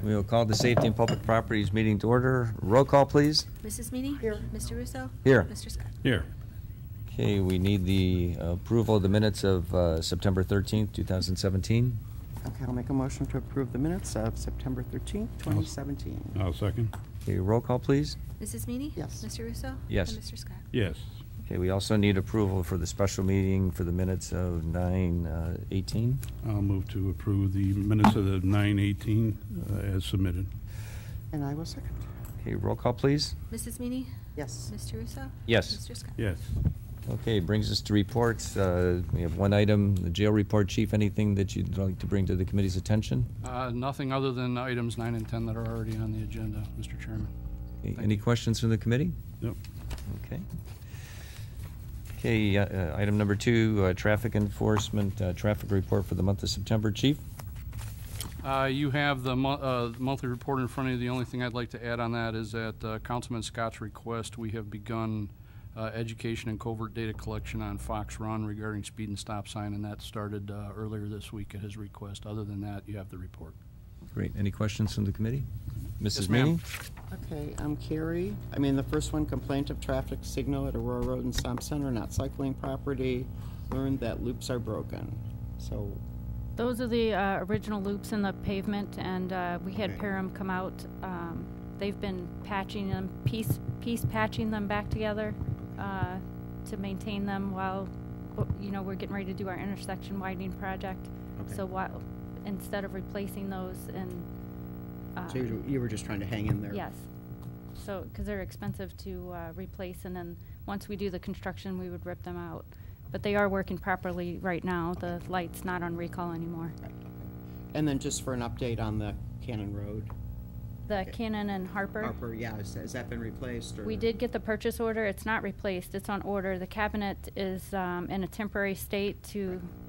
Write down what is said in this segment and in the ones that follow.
We will call the Safety and Public Properties meeting to order. Roll call, please. Mrs. Meany? Here. Mr. Russo? Here. Mr. Scott? Here. Okay, we need the approval of the minutes of September 13th, 2017. Okay, I'll make a motion to approve the minutes of September 13th, 2017. I'll second. Okay, roll call, please. Mrs. Meany? Yes. Mr. Russo? Yes. And Mr. Scott? Yes. Okay, we also need approval for the special meeting for the minutes of 9/18. I'll move to approve the minutes of the 9/18 as submitted. And I will second. Okay, roll call, please. Mrs. Meany? Yes. Mr. Russo? Yes. Mr. Scott? Yes. Okay, brings us to reports. We have one item, the jail report. Chief, anything that you'd like to bring to the committee's attention? Nothing other than items 9 and 10 that are already on the agenda, Mr. Chairman. Okay, any questions from the committee? Nope. Okay. Okay, item number 2, traffic enforcement, traffic report for the month of September. Chief? You have the monthly report in front of you. The only thing I'd like to add on that is that Councilman Scott's request, we have begun education and covert data collection on Fox Run regarding speed and stop sign, and that started earlier this week at his request. Other than that, you have the report. Great. Any questions from the committee? Mrs. Yes, ma'am. Meany? Okay, I'm Carrie. The first one, complaint of traffic signal at Aurora Road and Stomp Center, not cycling property. Learned that loops are broken. So, Those are the original loops in the pavement, and we had Okay. Parham come out. They've been patching them, piece patching them back together to maintain them while, we're getting ready to do our intersection widening project. Okay. So while, instead of replacing those and so you were just trying to hang in there? yes. So, because they're expensive to replace, and then once we do the construction, we would rip them out. But they are working properly right now. Okay. The light's not on recall anymore. Right, okay. And then just for an update on the Cannon Road. The Okay. Cannon and Harper. Harper, yeah, has that been replaced? Or? We did get the purchase order. It's not replaced. It's on order. The cabinet is in a temporary state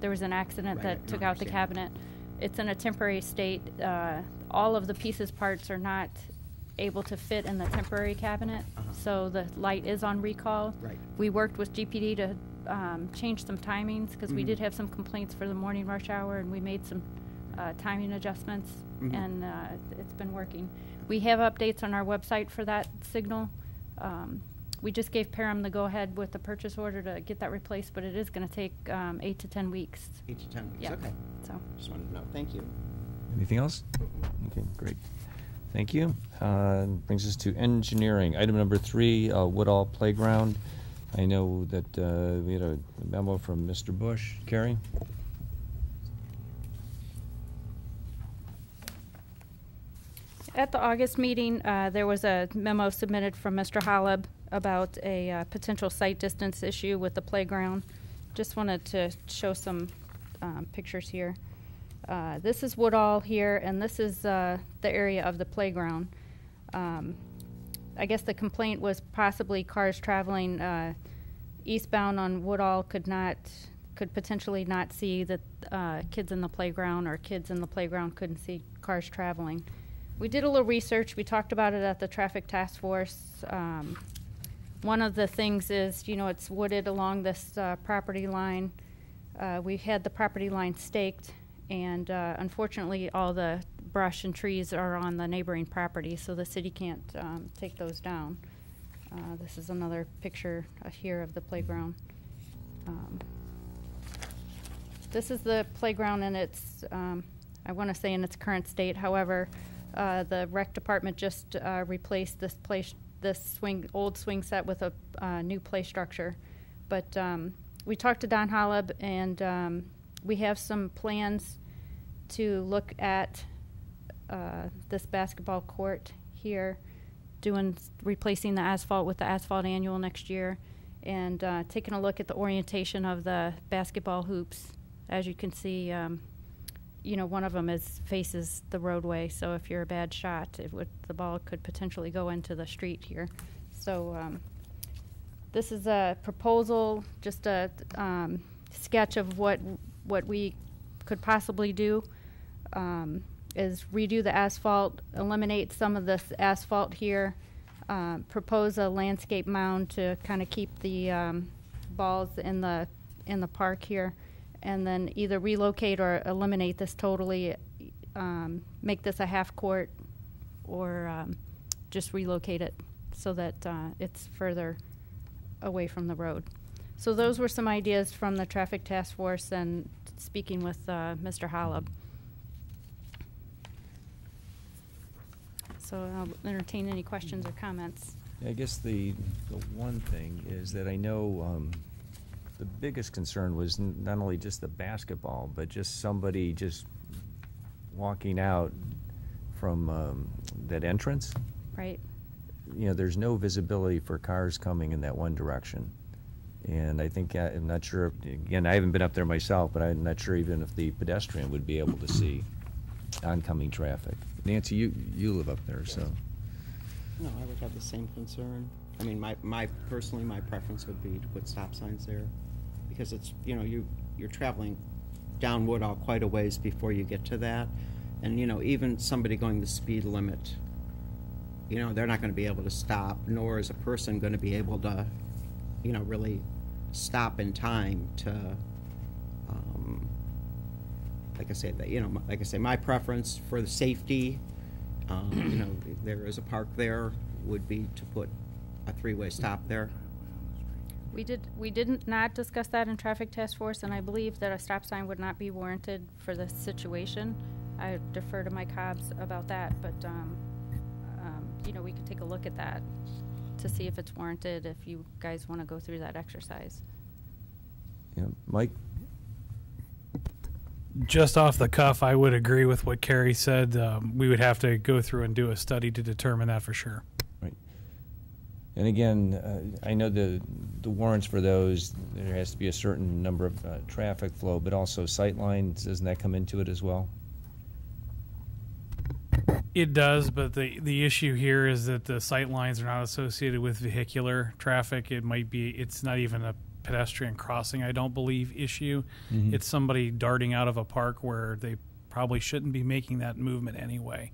there was an accident Right, that I took out the understand. cabinet. It's in a temporary state. All of the parts are not able to fit in the temporary cabinet. Uh-huh. So the light is on recall. Right. We worked with GPD to change some timings because we Mhm. did have some complaints for the morning rush hour, and we made some timing adjustments, Mhm. and it's been working. We have updates on our website for that signal. We just gave Parham the go-ahead with the purchase order to get that replaced, but it is going to take 8 to 10 weeks. 8 to 10 weeks, Yeah. okay. So. Just wanted to know. Thank you. Anything else? Okay, great. Thank you. Brings us to engineering. Item number 3, Woodall Playground. I know that we had a memo from Mr. Bush. Carrie? At the August meeting, there was a memo submitted from Mr. Holub about a potential site distance issue with the playground. Just wanted to show some pictures here. This is Woodall here, and this is the area of the playground. I guess the complaint was possibly cars traveling eastbound on Woodall could potentially not see the kids in the playground, or kids in the playground couldn't see cars traveling. We did a little research. We talked about it at the traffic task force. One of the things is, it's wooded along this property line. We had the property line staked, and unfortunately all the brush and trees are on the neighboring property, so the city can't take those down. This is another picture here of the playground. This is the playground in its, I want to say in its current state. However, the rec department just replaced this old swing set with a new play structure. But we talked to Don Holub, and we have some plans to look at this basketball court here, replacing the asphalt with the asphalt annual next year, and taking a look at the orientation of the basketball hoops. As you can see, one of them faces the roadway, so if you're a bad shot, the ball could potentially go into the street here. So this is a proposal, just a sketch of what we could possibly do. Is redo the asphalt, eliminate some of this asphalt here, propose a landscape mound to kind of keep the balls in the park here, and then either relocate or eliminate this totally, make this a half court just relocate it so that it's further away from the road. So those were some ideas from the traffic task force and speaking with Mr. Holub. So I'll entertain any questions or comments. I guess the one thing is that I know the biggest concern was not only just the basketball, but just somebody just walking out from that entrance. Right. You know, there's no visibility for cars coming in that one direction. And I think, I'm not sure, again, I haven't been up there myself, but I'm not sure even if the pedestrian would be able to see oncoming traffic. Nancy, you live up there, so. No, I would have the same concern. I mean, personally, my preference would be to put stop signs there, because it's, you know, you're traveling down Woodall quite a ways before you get to that. And, you know, even somebody going the speed limit, you know, they're not going to be able to stop, nor is a person going to be able to, you know, really stop in time to, like I say, that, you know, like I say, my preference for the safety, you know, there is a park there, would be to put a three-way stop there. We didn't not discuss that in traffic task force, and I believe that a stop sign would not be warranted for this situation. I defer to my Cobbs about that, but you know, we could take a look at that to see if it's warranted, if you guys want to go through that exercise. Yeah, Mike? Just off the cuff, I would agree with what Carrie said. We would have to go through and do a study to determine that for sure. Right. And again, I know the warrants for those, there has to be a certain number of traffic flow, but also sight lines, doesn't that come into it as well? It does, but the issue here is that the sight lines are not associated with vehicular traffic. It's not even a pedestrian crossing, I don't believe, issue. Mm-hmm. It's somebody darting out of a park where they probably shouldn't be making that movement anyway,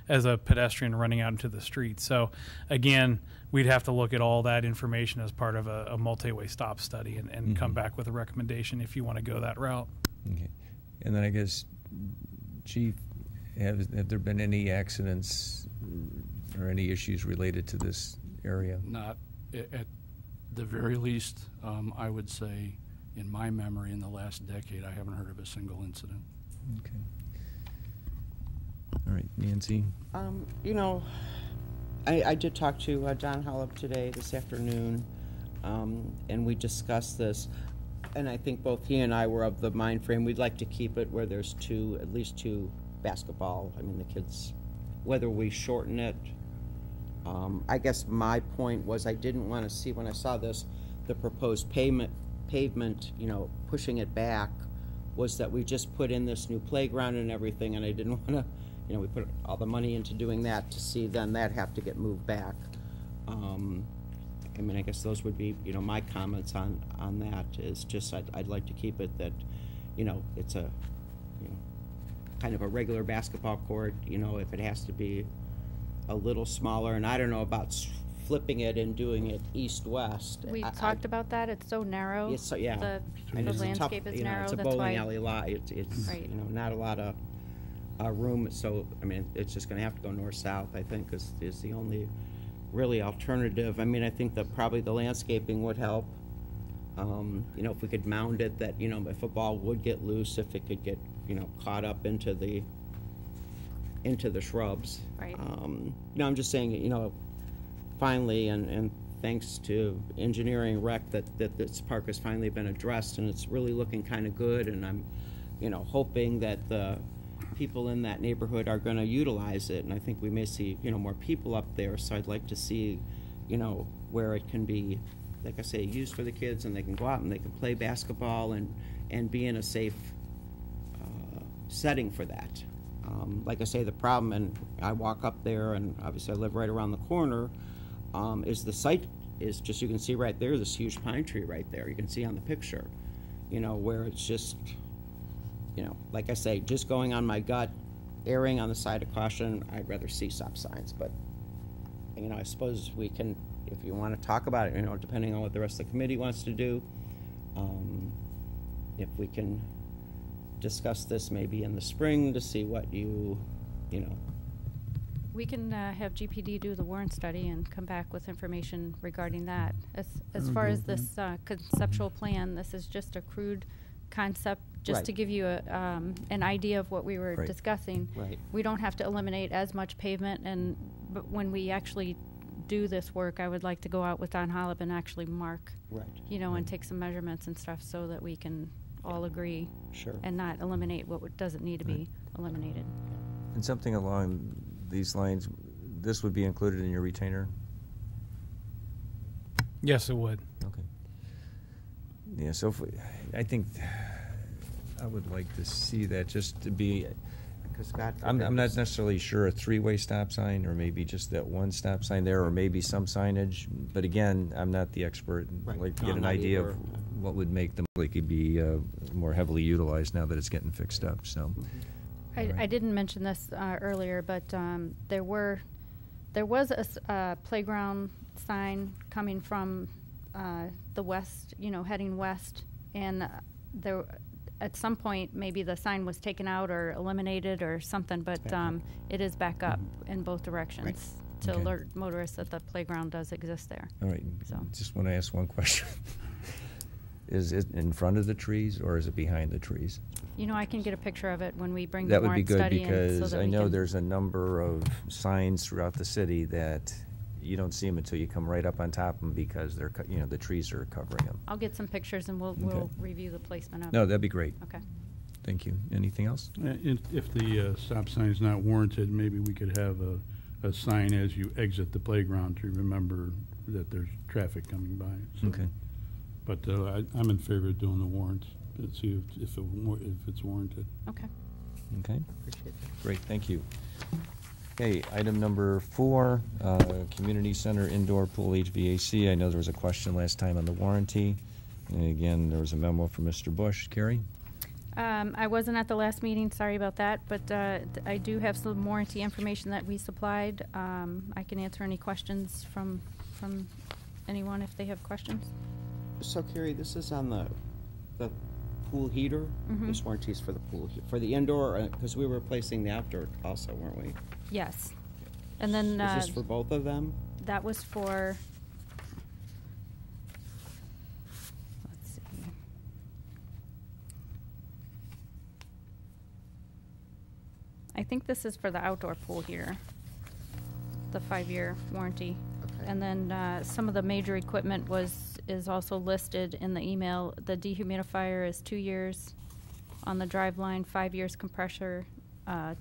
as a pedestrian running out into the street. So again, we'd have to look at all that information as part of a multi-way stop study and Mm-hmm. come back with a recommendation if you want to go that route. Okay. And then I guess, Chief, have there been any accidents or any issues related to this area? Not at the very least, I would say, in my memory, in the last decade, I haven't heard of a single incident. Okay. All right, Nancy? You know, I did talk to John Holub today, this afternoon, and we discussed this. And I think both he and I were of the mind frame, we'd like to keep it where there's at least two basketball. I mean, the kids, whether we shorten it. I guess my point was I didn't want to see, when I saw this, the proposed pavement, you know, pushing it back, was that we just put in this new playground and everything, and I didn't want to, you know, we put all the money into doing that to see then that have to get moved back. I mean, I guess those would be, you know, my comments on that is just I'd like to keep it that, you know, it's a, you know, kind of a regular basketball court, you know, if it has to be a little smaller, and I don't know about flipping it and doing it east-west. We talked about that. It's so narrow. It's so, yeah. The And it's a landscape tough, is you know, narrow. it's a That's bowling why. alley lot. It's Right. you know, not a lot of room. So I mean, it's just going to have to go north-south, I think, is the only really alternative. I mean, I think that probably the landscaping would help. You know, if we could mound it, that, you know, if a ball would get loose, if it could get, you know, caught up into the shrubs. Right. No, I'm just saying, you know, finally, and thanks to engineering rec, that this park has finally been addressed, and it's really looking kind of good, and I'm, you know, hoping that the people in that neighborhood are going to utilize it, and I think we may see, you know, more people up there, so I'd like to see, you know, where it can be, like I say, used for the kids, and they can go out and they can play basketball and be in a safe setting for that. Like I say, the problem, and I walk up there, and obviously I live right around the corner, is the site is just, you can see right there, this huge pine tree right there. You can see on the picture, you know, where it's just, you know, like I say, just going on my gut, erring on the side of caution, I'd rather see stop signs. But, you know, I suppose we can, if you want to talk about it, you know, depending on what the rest of the committee wants to do, if we can discuss this maybe in the spring to see what you know, We can have GPD do the warrant study and come back with information regarding that. As far as this conceptual plan, this is just a crude concept, just Right. to give you an idea of what we were Right. discussing. Right. We don't have to eliminate as much pavement, but when we actually do this work, I would like to go out with Don Hollop and actually mark, Right. and take some measurements and stuff so that we can all agree Sure. and not eliminate what doesn't need to be eliminated. And something along these lines, this would be included in your retainer? Yes, it would. Okay. Yeah, so I think I would like to see that just to be, Because God I'm forbid not this- necessarily sure a three-way stop sign, or maybe just that one stop sign there, or maybe some signage. But again, I'm not the expert. Right. I'd like to No, get an not idea either. of what would make them likely be more heavily utilized now that it's getting fixed up, so. I Alright. didn't mention this earlier, but there was a playground sign coming from the west, heading west, and there, at some point, maybe the sign was taken out or eliminated or something, but back up. it is back up in both directions to Okay. alert motorists that the playground does exist there. All right, So- just want to ask one question. Is it in front of the trees, or is it behind the trees? I can get a picture of it when we bring the That would be warrant good, study in, so because that I we know can- there's a number of signs throughout the city that you don't see them until you come right up on top of them, because they're, the trees are covering them. I'll get some pictures and we'll Okay. review the placement of it. No, that'd be great. Okay. Thank you. Anything else? If the stop sign's not warranted, maybe we could have a sign as you exit the playground to remember that there's traffic coming by. So- Okay. But I'm in favor of doing the warrants, and see if it's warranted. Okay. Okay, Appreciate that. great, thank you. Okay, item number 4, community center indoor pool HVAC. I know there was a question last time on the warranty. And again, there was a memo from Mr. Bush. Carrie? I wasn't at the last meeting, sorry about that, but I do have some warranty information that we supplied. I can answer any questions from anyone if they have questions. So Carrie, this is on the pool heater? Mhm. This warranty's for the pool, for the indoor, because we were replacing the outdoor also, weren't we? Yes. And then Is this for both of them? that was for, let's see. I think this is for the outdoor pool heater, the 5-year warranty. Okay. And then some of the major equipment is also listed in the email. The dehumidifier is 2 years on the drive line, 5 years compressor,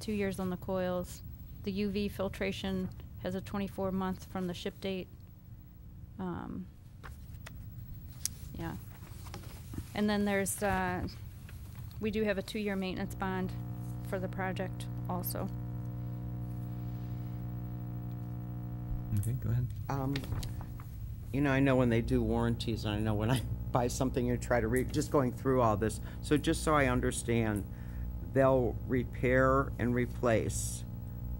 2 years on the coils. The UV filtration has a 24-month from the ship date. Yeah. And then there's, we do have a 2-year maintenance bond for the project also. Okay, go ahead. I know when they do warranties, and I know when I buy something and try to read, just going through all this. So just so I understand, they'll repair and replace,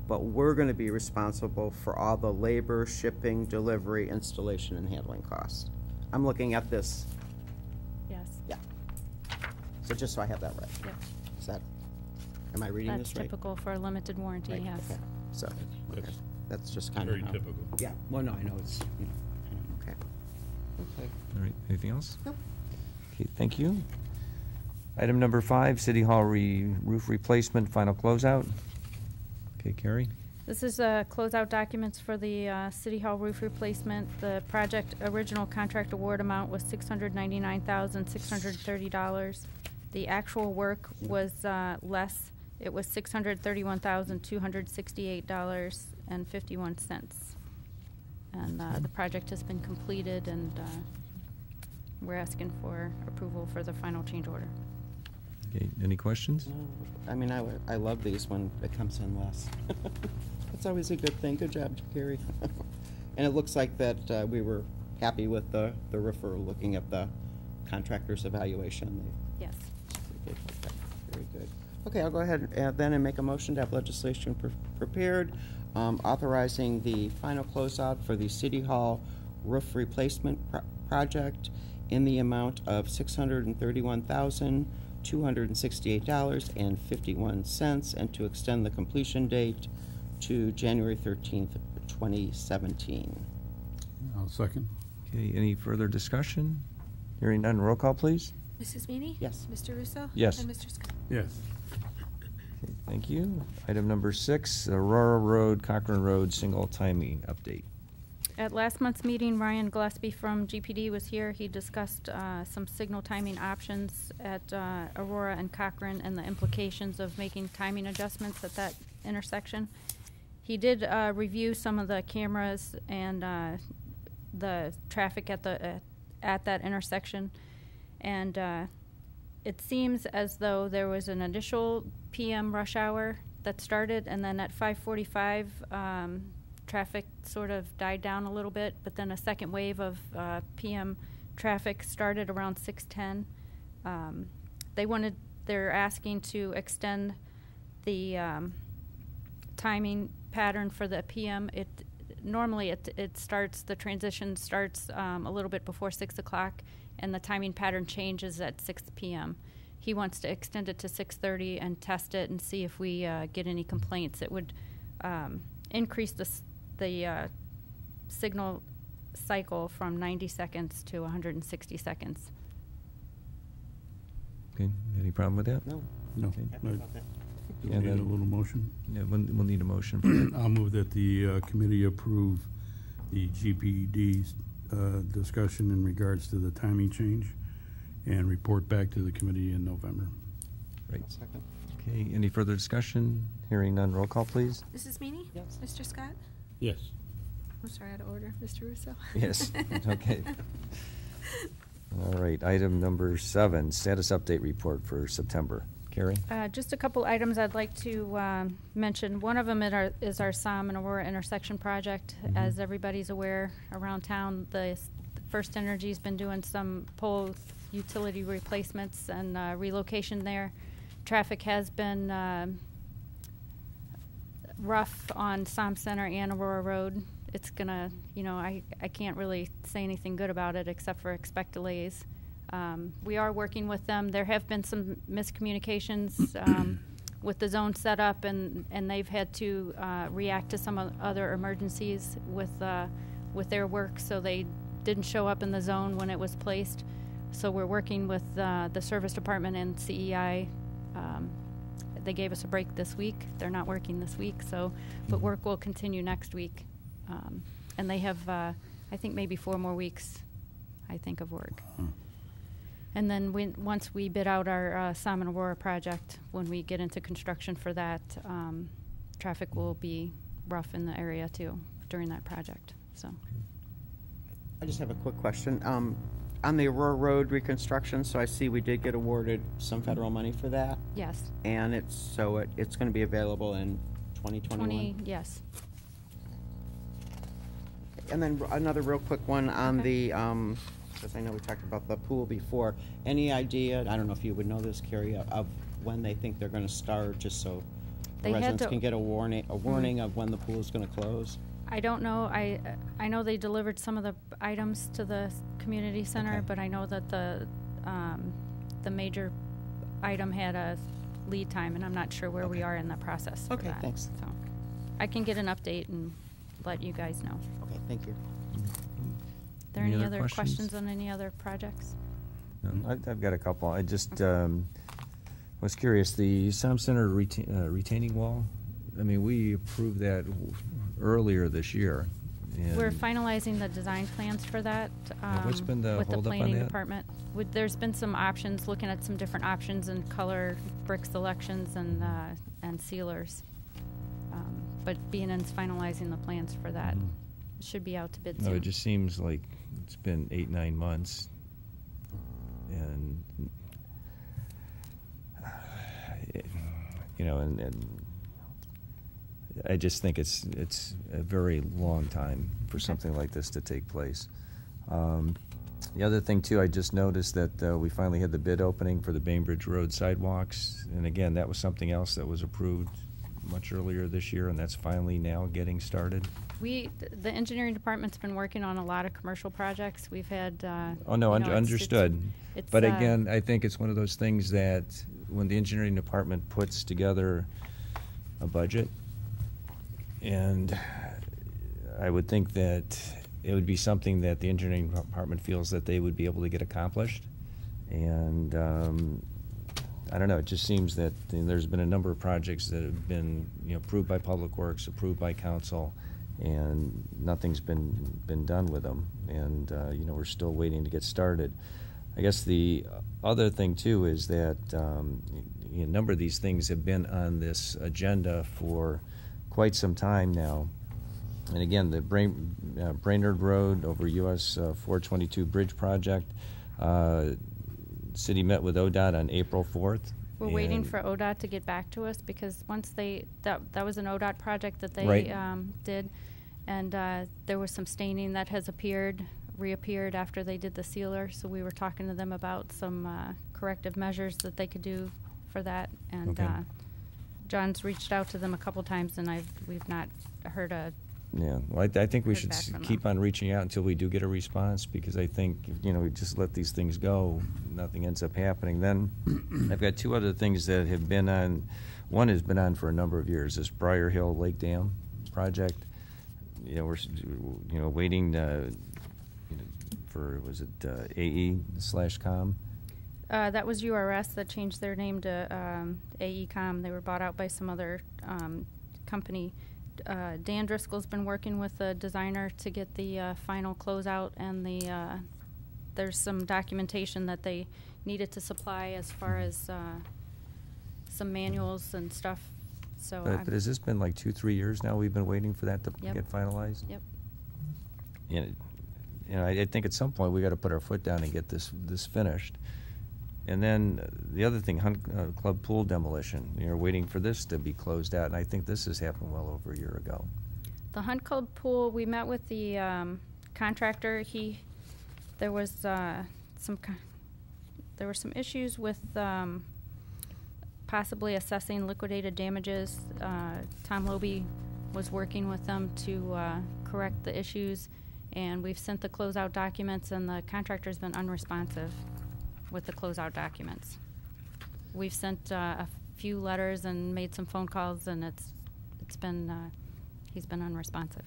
but we're gonna be responsible for all the labor, shipping, delivery, installation, and handling costs. I'm looking at this, Yes. yeah. So just so I have that right. Yep. Is that, am I reading That's this right? typical for a limited warranty, Right, yes. okay. So, okay, That's that's just kind of. very typical. Yeah, well, no, I know it's, okay. Okay. All right, anything else? Nope. Okay, thank you. Item number 5, City Hall roof replacement, final closeout. Okay, Carrie? This is closeout documents for the City Hall roof replacement. The project original contract award amount was $699,630. The actual work was less. It was $631,268.51. And the project has been completed, and we're asking for approval for the final change order. Okay, any questions? No, I mean, I love these when it comes in less. It's always a good thing. Good job, Gary. And it looks like that we were happy with the roofer looking at the contractor's evaluation. Yes. They did okay, very good. Okay, I'll go ahead then and make a motion to have legislation prepared, authorizing the final closeout for the City Hall roof replacement project in the amount of $631,268.51, and to extend the completion date to January 13th, 2017. I'll second. Okay, any further discussion? Hearing none, roll call, please. Mrs. Meany? Yes. Mr. Russo? Yes. And Mr. Scott? Yes. Okay, thank you. Item number 6, Aurora Road, Cochrane Road, single timing update. At last month's meeting, Ryan Gillespie from GPD was here. He discussed some signal timing options at Aurora and Cochrane and the implications of making timing adjustments at that intersection. He did review some of the cameras and the traffic at that intersection, and it seems as though there was an initial PM rush hour that started, and then at 5:45 traffic sort of died down a little bit, but then a second wave of PM traffic started around 6:10. They're asking to extend the timing pattern for the PM. Normally it starts, the transition starts a little bit before 6 o'clock, and the timing pattern changes at 6 p.m. He wants to extend it to 6:30 and test it and see if we get any complaints. It would increase the signal cycle from 90 seconds to 160 seconds. Okay, any problem with that? No. No. Okay. Happy about that. Do we And need a then- little motion? Yeah, we'll need a motion for that. I'll move that the committee approve the GPD's discussion in regards to the timing change and report back to the committee in November. Great. Second. Okay, any further discussion? Hearing none, roll call, please. Mrs. Meany? Yes. Mr. Scott? Yes. I'm sorry, out of order. Mr. Russo? Yes, okay. All right, item number 7, status update report for September. Carrie? Just a couple items I'd like to mention. One of them is our SOM and Aurora intersection project. Mhm. As everybody's aware around town, the First Energy's been doing some pole utility replacements and relocation there. Traffic has been rough on SOM Center and Aurora Road. It's gonna, I can't really say anything good about it except for expect delays. We are working with them. There have been some miscommunications with the zone setup, and they've had to react to some other emergencies with their work, so they didn't show up in the zone when it was placed. So we're working with the service department and CEI. They gave us a break this week. They're not working this week, but work will continue next week. And they have, I think, maybe 4 more weeks, of work. And then once we bid out our SOM and Aurora project, when we get into construction for that, traffic will be rough in the area too during that project. So. I just have a quick question. On the Aurora Road reconstruction, so I see we did get awarded some federal money for that, Yes. and it's going to be available in 2021? Yes. And then another real quick one on Okay. the, because I know we talked about the pool before. Any idea, I don't know if you would know this, Carrie, of when they think they're going to start, just so the They had residents to- can get a warning of when the pool is going to close? I don't know. I know they delivered some of the items to the community center, Okay. but I know that the major item had a lead time, and I'm not sure where we Okay. are in the process for Okay, that. thanks. So I can get an update and let you guys know. Okay, thank you. Are there any other questions on any other projects? No, I've got a couple. I just was curious, the SOM Center retaining wall, we approved that earlier this year. and- We're finalizing the design plans for that. what's been the with the holdup on planning that? department. There's been some options, looking at some different options and color brick selections and sealers. But B&N's finalizing the plans for that. Mhm. It should be out to bid No, soon. it just seems like it's been 8-9 months, and and I just think it's a very long time for Okay. something like this to take place. The other thing too, I just noticed that we finally had the bid opening for the Bainbridge Road sidewalks, and again, that was something else that was approved much earlier this year, and that's finally now getting started. The engineering department's been working on a lot of commercial projects. We've had. Oh, no, understood. it's, But uh, again, I think it's one of those things that when the engineering department puts together a budget, And I would think that it would be something that the engineering department feels that they would be able to get accomplished. And I don't know, it just seems that there's been a number of projects that have been, approved by Public Works, approved by council, and nothing's been done with them. And, we're still waiting to get started. I guess the other thing, too, is that a number of these things have been on this agenda for quite some time now. And again, the Brainerd Road over US 422 Bridge Project, city met with ODOT on April 4th. We're waiting for ODOT to get back to us because once that was an ODOT project that they Right. did, and there was some staining that has reappeared after they did the sealer. So we were talking to them about some corrective measures that they could do for that. And Okay. John's reached out to them a couple times, and we've not heard a. Yeah, well, I think we Heard should back from keep them. on reaching out until we do get a response, because I think, we just let these things go, nothing ends up happening. Then I've got two other things that have been on. One has been on for a number of years, this Briar Hill Lake Dam project. We're, waiting for, was it AE/COM? That was URS that changed their name to AECom. They were bought out by some other company. Dan Driscoll's been working with the designer to get the final closeout, and there's some documentation that they needed to supply as far as some manuals and stuff. So, But has this been like 2-3 years now we've been waiting for that to Yep. get finalized? Yep. I think at some point we got to put our foot down and get this finished. And then the other thing, Hunt Club pool demolition. You're waiting for this to be closed out, and I think this has happened well over a year ago. The Hunt Club pool, we met with the contractor. There were some issues with possibly assessing liquidated damages. Tom Loby was working with them to correct the issues, and we've sent the closeout documents, and the contractor's been unresponsive with the closeout documents. We've sent a few letters and made some phone calls, and he's been unresponsive.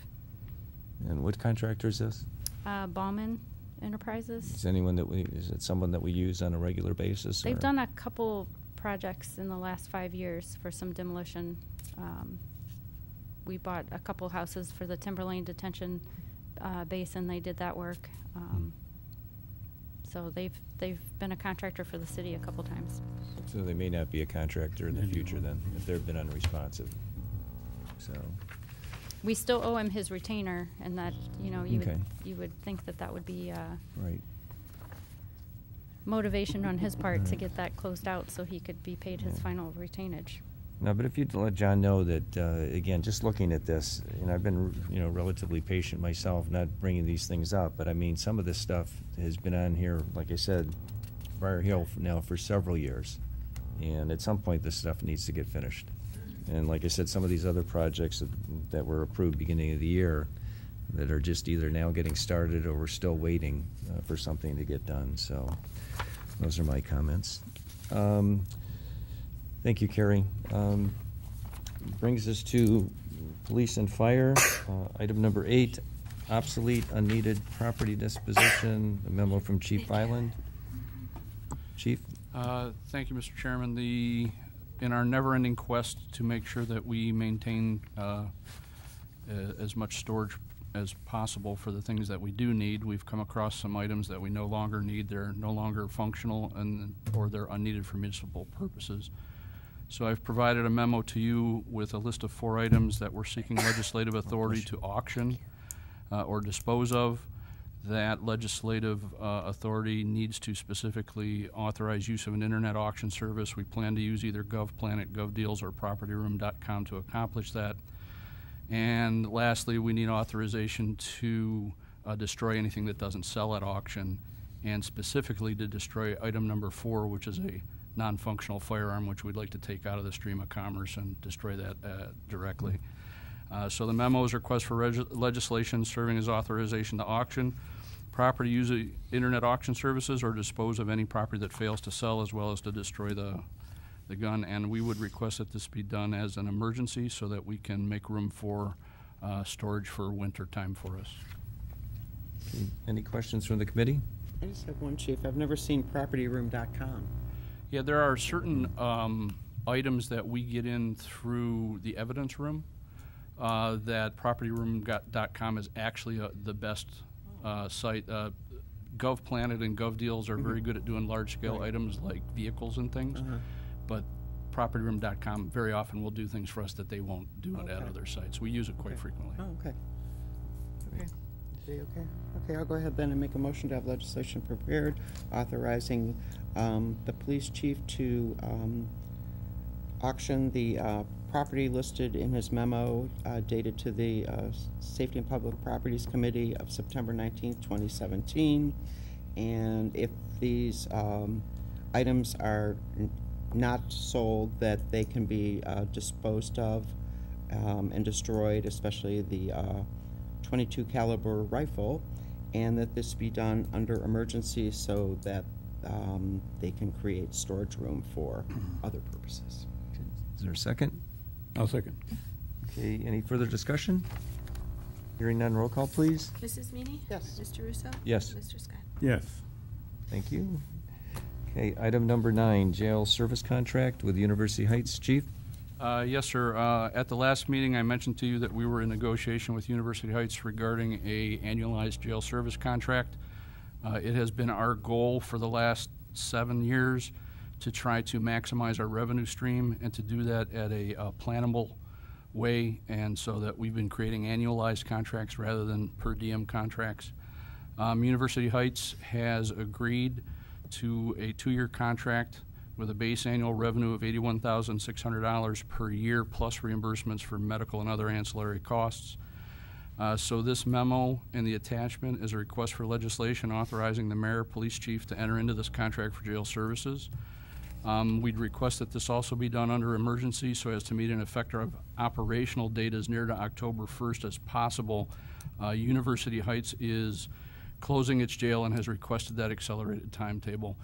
And what contractor is this? Bauman Enterprises. Is it someone that we use on a regular basis? They've or- done a couple projects in the last 5 years for some demolition. We bought a couple houses for the Timberlane detention basin. They did that work. So they've been a contractor for the city a couple times. So they may not be a contractor in the future then, if they've been unresponsive. So, We still owe him his retainer, and that, Okay. you would think that would be right. motivation on his part to get that closed out so he could be paid his final retainage. No, but if you'd let John know that, again, just looking at this, and I've been, relatively patient myself, not bringing these things up, but I mean, some of this stuff has been on here, like I said, Briar Hill now for several years. And at some point, this stuff needs to get finished. And like I said, some of these other projects that were approved beginning of the year that are just either now getting started or we're still waiting for something to get done. So those are my comments. Thank you, Carrie. Brings us to police and fire. Item number 8, obsolete, unneeded property disposition, a memo from Chief Island. Chief? Thank you, Mr. Chairman. In our never-ending quest to make sure that we maintain as much storage as possible for the things that we do need, we've come across some items that we no longer need. They're no longer functional or they're unneeded for municipal purposes. So I've provided a memo to you with a list of 4 items that we're seeking legislative authority to auction or dispose of. That legislative authority needs to specifically authorize use of an internet auction service. We plan to use either GovPlanet, GovDeals, or PropertyRoom.com to accomplish that. And lastly, we need authorization to destroy anything that doesn't sell at auction, and specifically to destroy item number 4, which is a non-functional firearm, which we'd like to take out of the stream of commerce and destroy that directly. So the memo is a request for legislation serving as authorization to auction property, use internet auction services, or dispose of any property that fails to sell, as well as to destroy the the gun, and we would request that this be done as an emergency so that we can make room for storage for winter time for us. Okay. Any questions from the committee? I just have one, Chief. I've never seen propertyroom.com. Yeah, there are certain items that we get in through the evidence room that propertyroom.com is actually the best site. GovPlanet and GovDeals are very good at doing large-scale items like vehicles and things, but propertyroom.com very often will do things for us that they won't do it at other sites. We use it quite frequently. Oh, okay. Okay, I'll go ahead then and make a motion to have legislation prepared authorizing the police chief to auction the property listed in his memo dated to the Safety and Public Properties Committee of September 19th, 2017. And if these items are not sold, that they can be disposed of and destroyed, especially the .22 caliber rifle, and that this be done under emergency so that they can create storage room for other purposes. Is there a second? I'll second. Okay, any further discussion? Hearing none, roll call, please. Mrs. Meany? Yes. Mr. Russo? Yes. Mr. Scott? Yes. Thank you. Okay, item number 9, jail service contract with University Heights. Chief? Yes, sir. At the last meeting, I mentioned to you that we were in negotiation with University Heights regarding a annualized jail service contract. It has been our goal for the last 7 years to try to maximize our revenue stream and to do that at a plannable way, and so that we've been creating annualized contracts rather than per diem contracts. University Heights has agreed to a 2-year contract with a base annual revenue of $81,600 per year, plus reimbursements for medical and other ancillary costs. So this memo and the attachment is a request for legislation authorizing the mayor, police chief to enter into this contract for jail services. We'd request that this also be done under emergency so as to meet an effective operational date as near to October 1st as possible. University Heights is closing its jail and has requested that accelerated timetable.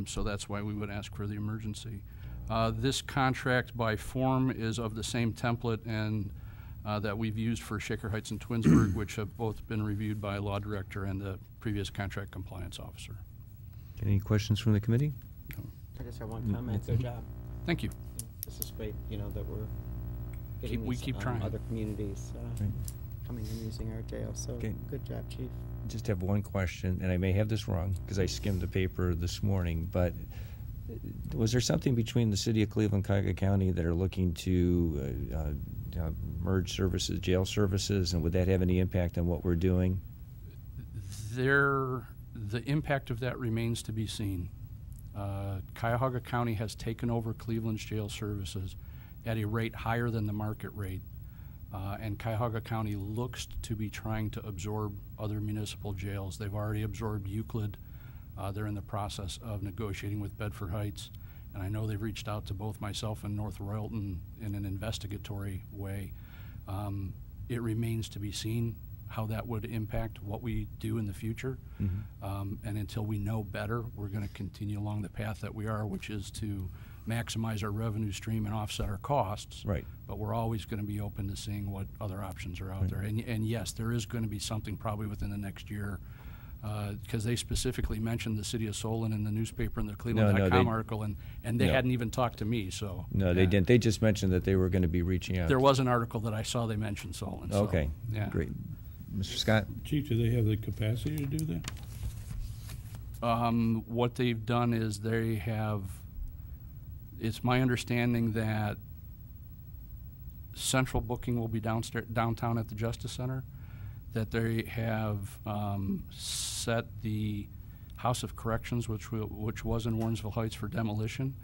So that's why we would ask for the emergency. This contract by form is of the same template and that we've used for Shaker Heights and Twinsburg, which have both been reviewed by law director and the previous contract compliance officer. Any questions from the committee? I just have one comment. Good job. Thank you. This is great, you know, that we're getting We these, keep trying. other communities Right. coming and using our jail. So Okay. good job, Chief. Just have one question, and I may have this wrong because I skimmed the paper this morning, but was there something between the city of Cleveland, Cuyahoga County that are looking to merge services, jail services, and would that have any impact on what we're doing? The impact of that remains to be seen. Cuyahoga County has taken over Cleveland's jail services at a rate higher than the market rate, and Cuyahoga County looks to be trying to absorb other municipal jails. They've already absorbed Euclid. They're in the process of negotiating with Bedford Heights, and I know they've reached out to both myself and North Royalton in an investigatory way. It remains to be seen how that would impact what we do in the future. And until we know better, we're going to continue along the path that we are, which is to maximize our revenue stream and offset our costs. Right. But we're always going to be open to seeing what other options are out there. And yes, there is going to be something probably within the next year, because they specifically mentioned the city of Solon in the newspaper in the Cleveland.com article, and they hadn't even talked to me. So No, they didn't. They just mentioned that they were going to be reaching out. There was an article that I saw they mentioned Solon. So, Okay, yeah. great. Mr. Scott? Chief, do they have the capacity to do that? What they've done is they have, it's my understanding that central booking will be downtown at the Justice Center, that they have set the House of Corrections, which was in Warrensville Heights, for demolition,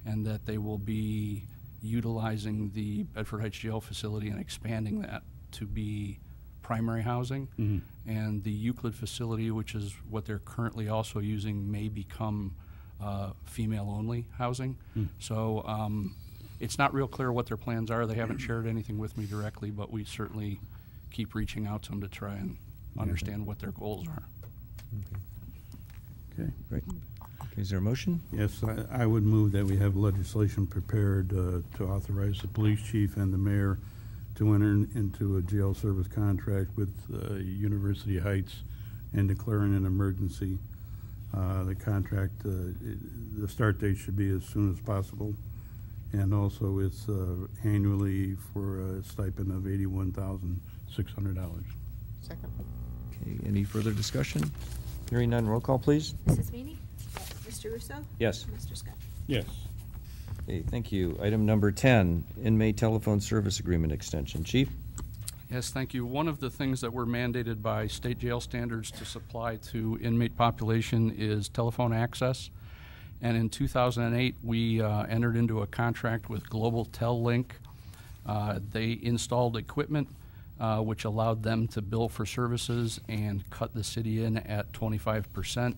and that they will be utilizing the Bedford Heights Jail facility and expanding that to be primary housing. And the Euclid facility, which is what they're currently also using, may become female-only housing. So it's not real clear what their plans are. They haven't shared anything with me directly, but we certainly keep reaching out to them to try and understand what their goals are. Okay. Great. Okay, is there a motion? Yes, I would move that we have legislation prepared to authorize the police chief and the mayor to enter into a jail service contract with University Heights and declaring an emergency. The contract, the start date should be as soon as possible. And also it's annually for a stipend of $81,600. Second. Okay, any further discussion? Hearing none, roll call, please. Mrs. Meany? Mr. Russo? Yes. Mr. Scott? Yes. Okay, thank you. Item number 10, inmate telephone service agreement extension. Chief? Yes, thank you. One of the things that we're mandated by state jail standards to supply to inmate population is telephone access. And in 2008, we entered into a contract with Global Tel Link. They installed equipment which allowed them to bill for services and cut the city in at 25%.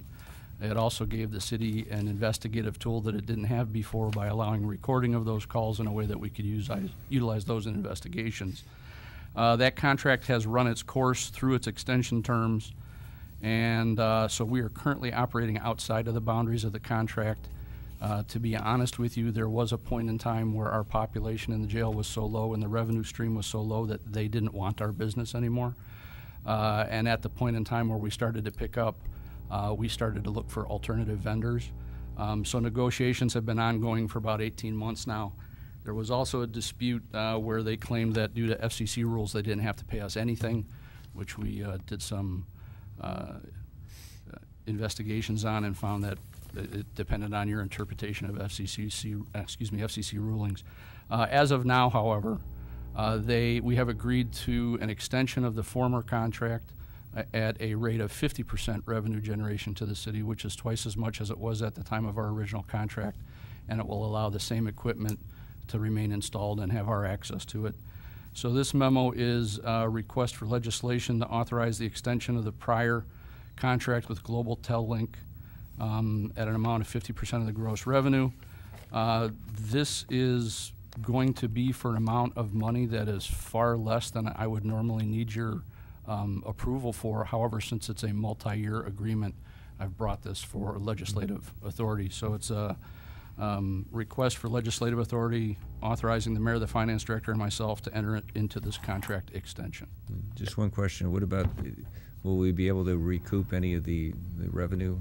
It also gave the city an investigative tool that it didn't have before by allowing recording of those calls in a way that we could utilize those in investigations. That contract has run its course through its extension terms, and so we are currently operating outside of the boundaries of the contract. To be honest with you, there was a point in time where our population in the jail was so low and the revenue stream was so low that they didn't want our business anymore. And at the point in time where we started to pick up, we started to look for alternative vendors. So negotiations have been ongoing for about 18 months now. There was also a dispute where they claimed that due to FCC rules they didn't have to pay us anything, which we did some investigations on and found that it depended on your interpretation of FCC rulings. As of now, however, we have agreed to an extension of the former contract at a rate of 50% revenue generation to the city, which is twice as much as it was at the time of our original contract, and it will allow the same equipment to remain installed and have our access to it. So this memo is a request for legislation to authorize the extension of the prior contract with Global Tel Link at an amount of 50% of the gross revenue. This is going to be for an amount of money that is far less than I would normally need your approval for. However, since it's a multi-year agreement, I've brought this for legislative authority. So it's a request for legislative authority authorizing the mayor, the finance director, and myself to enter into this contract extension. Just one question. What about, will we be able to recoup any of the revenue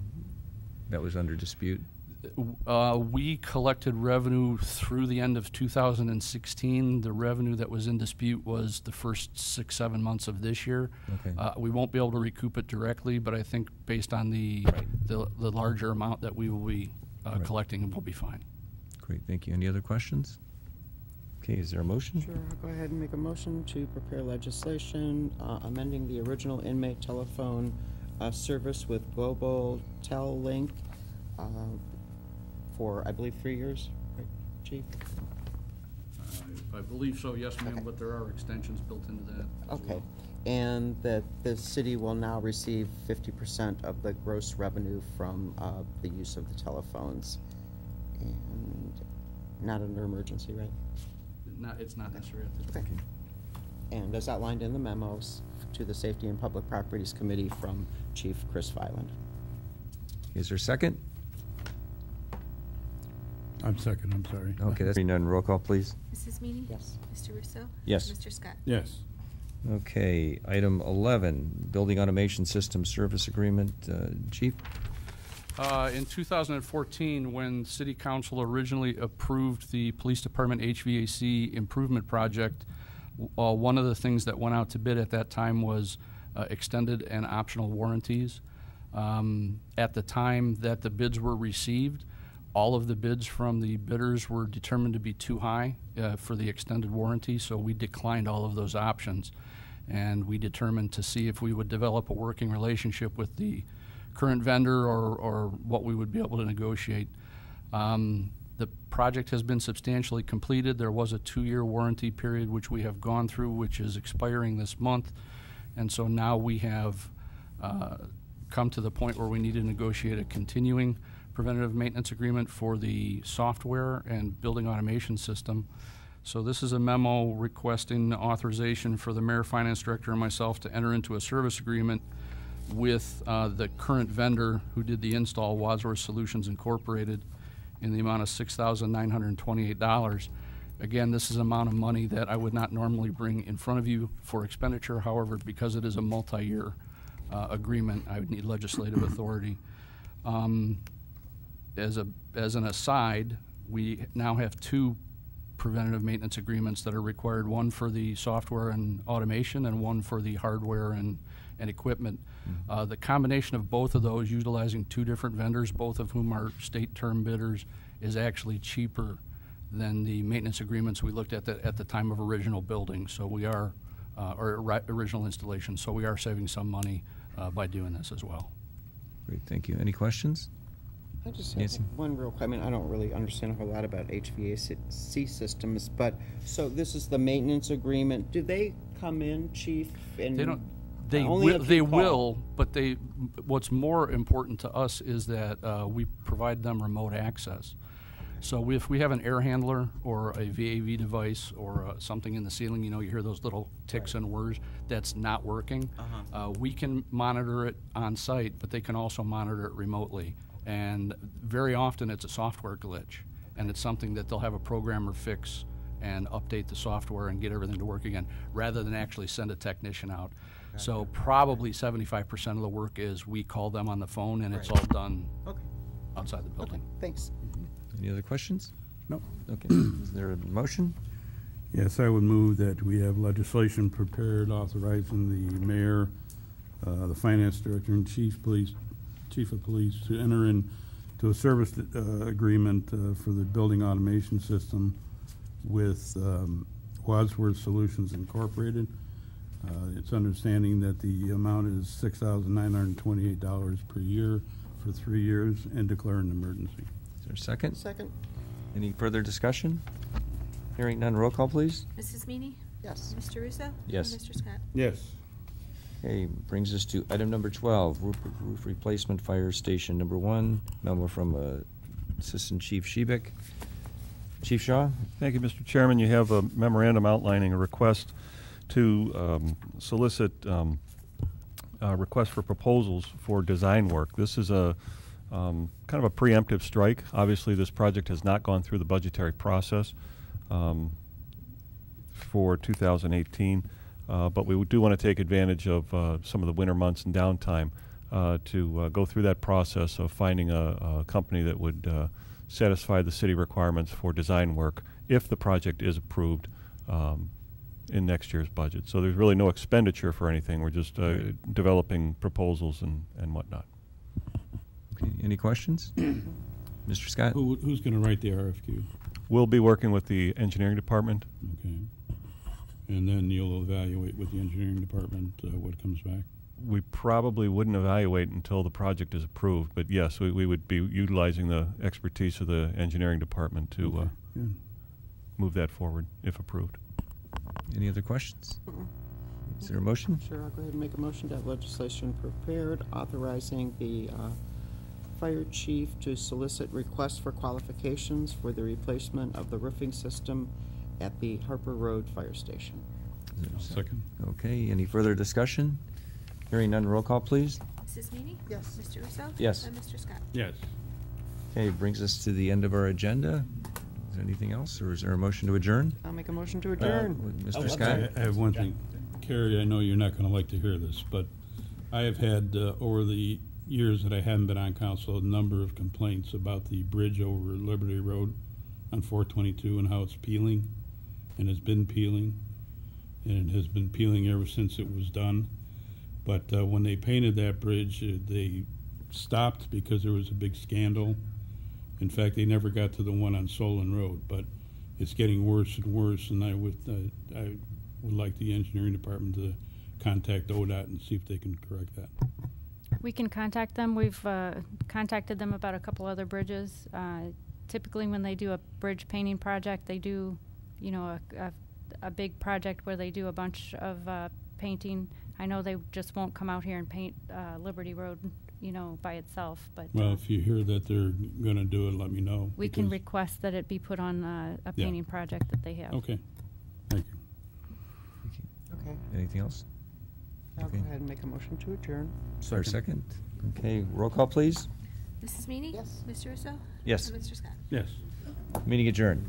that was under dispute? We collected revenue through the end of 2016. The revenue that was in dispute was the first 6-7 months of this year. Okay. We won't be able to recoup it directly, but I think based on the larger amount that we will be collecting, we'll be fine. Great, thank you. Any other questions? Okay, is there a motion? Sure, I'll go ahead and make a motion to prepare legislation amending the original inmate telephone service with Global Tel Link for, I believe, 3 years, right, Chief? I believe so, yes, ma'am, Okay. but there are extensions built into that as Okay. well. And that the city will now receive 50% of the gross revenue from the use of the telephones. And not under emergency, right? It's not necessary at this point. Okay. And as outlined in the memos to the Safety and Public Properties Committee from Chief Chris Vyland. Is there a second? I'm second, I'm sorry. Okay, that's none. Roll call, please. Mrs. Meany? Yes. Mr. Russo? Yes. Mr. Scott? Yes. Okay, item 11, building automation system service agreement. Chief? In 2014, when City Council originally approved the Police Department HVAC improvement project, one of the things that went out to bid at that time was extended and optional warranties. At the time that the bids were received, all of the bids from the bidders were determined to be too high for the extended warranty, so we declined all of those options. And we determined to see if we would develop a working relationship with the current vendor or what we would be able to negotiate. The project has been substantially completed. There was a 2-year warranty period which we have gone through, which is expiring this month. And so now we have come to the point where we need to negotiate a continuing preventative maintenance agreement for the software and building automation system. So this is a memo requesting authorization for the mayor, finance director, and myself to enter into a service agreement with the current vendor who did the install, Wadsworth Solutions Incorporated, in the amount of $6,928. Again, this is an amount of money that I would not normally bring in front of you for expenditure. However, because it is a multi-year agreement, I would need legislative authority. As an aside, we now have 2 preventative maintenance agreements that are required, one for the software and automation and one for the hardware and equipment. The combination of both of those, utilizing 2 different vendors, both of whom are state term bidders, is actually cheaper than the maintenance agreements we looked at the time of original building. So we are, original installation, so we are saving some money by doing this as well. Great, thank you. Any questions? I just have Nancy? one real, I mean, I don't really understand a whole lot about HVAC systems, but, so this is the maintenance agreement. Do they come in, chief, and? They don't, they only will, if they you call? will, but what's more important to us is that we provide them remote access. So if we have an air handler or a VAV device or something in the ceiling, you know, you hear those little ticks and whirs, that's not working, we can monitor it on site, but they can also monitor it remotely. And very often it's a software glitch, and it's something that they'll have a programmer fix and update the software and get everything to work again, rather than actually send a technician out. Gotcha. So probably 75% of the work is we call them on the phone, and it's all done outside the building. Thanks. Any other questions? No. Okay, is there a motion? Yes, I would move that we have legislation prepared authorizing the mayor, the finance director, and chief of police to enter into a service agreement for the building automation system with Wadsworth Solutions Incorporated. It's understanding that the amount is $6,928 per year for 3 years, and declare an emergency. Is there a second? Second? Any further discussion? Hearing none, roll call, please. Mrs. Meany? Yes. Mr. Russo? Yes. And Mr. Scott? Yes. Okay, brings us to item number 12, roof replacement, fire station number 1. Memo from Assistant Chief Shebeck. Chief Shaw? Thank you, Mr. Chairman. You have a memorandum outlining a request to solicit request for proposals for design work. This is a kind of a preemptive strike. Obviously, this project has not gone through the budgetary process for 2018, but we do want to take advantage of some of the winter months and downtime to go through that process of finding a company that would satisfy the city requirements for design work if the project is approved in next year's budget. So there's really no expenditure for anything. We're just developing proposals and whatnot. Okay, any questions? Mr. Scott? Who's going to write the RFQ? We'll be working with the engineering department. Okay. And then you'll evaluate with the engineering department what comes back? We probably wouldn't evaluate until the project is approved, but yes, we would be utilizing the expertise of the engineering department to Good. move that forward if approved. Any other questions? Is there a motion? Sure, I'll go ahead and make a motion to have legislation prepared authorizing the fire chief to solicit requests for qualifications for the replacement of the roofing system at the Harper Road Fire Station. Is there a Second. Okay, any further discussion? Hearing none, roll call, please. Mrs. Meany? Yes. Mr. Russo? Yes. And Mr. Scott? Yes. Okay, brings us to the end of our agenda. Is there anything else, or is there a motion to adjourn? I'll make a motion to adjourn. With Mr. Scott? I have one thing. Carrie, I know you're not going to like to hear this, but I have had, over the years that I haven't been on council, a number of complaints about the bridge over Liberty Road on 422 and how it's peeling, and it's been peeling, and it has been peeling ever since it was done. But when they painted that bridge, they stopped because there was a big scandal. In fact, they never got to the one on Solon Road, but it's getting worse and worse, and I would like the engineering department to contact ODOT and see if they can correct that. We can contact them. We've contacted them about a couple other bridges. Typically, when they do a bridge painting project, they do, you know, a big project where they do a bunch of painting. I know they just won't come out here and paint Liberty Road, you know, by itself. But Well, if you hear that they're going to do it, let me know. we can because- request that it be put on a painting project that they have. Okay, thank you. Thank you. Okay. Anything else? I'll go Okay. ahead and make a motion to adjourn. Is there a second? Okay, roll call, please. Mrs. Meany? Yes. Mr. Russo? Yes. And Mr. Scott? Yes. Meeting adjourned.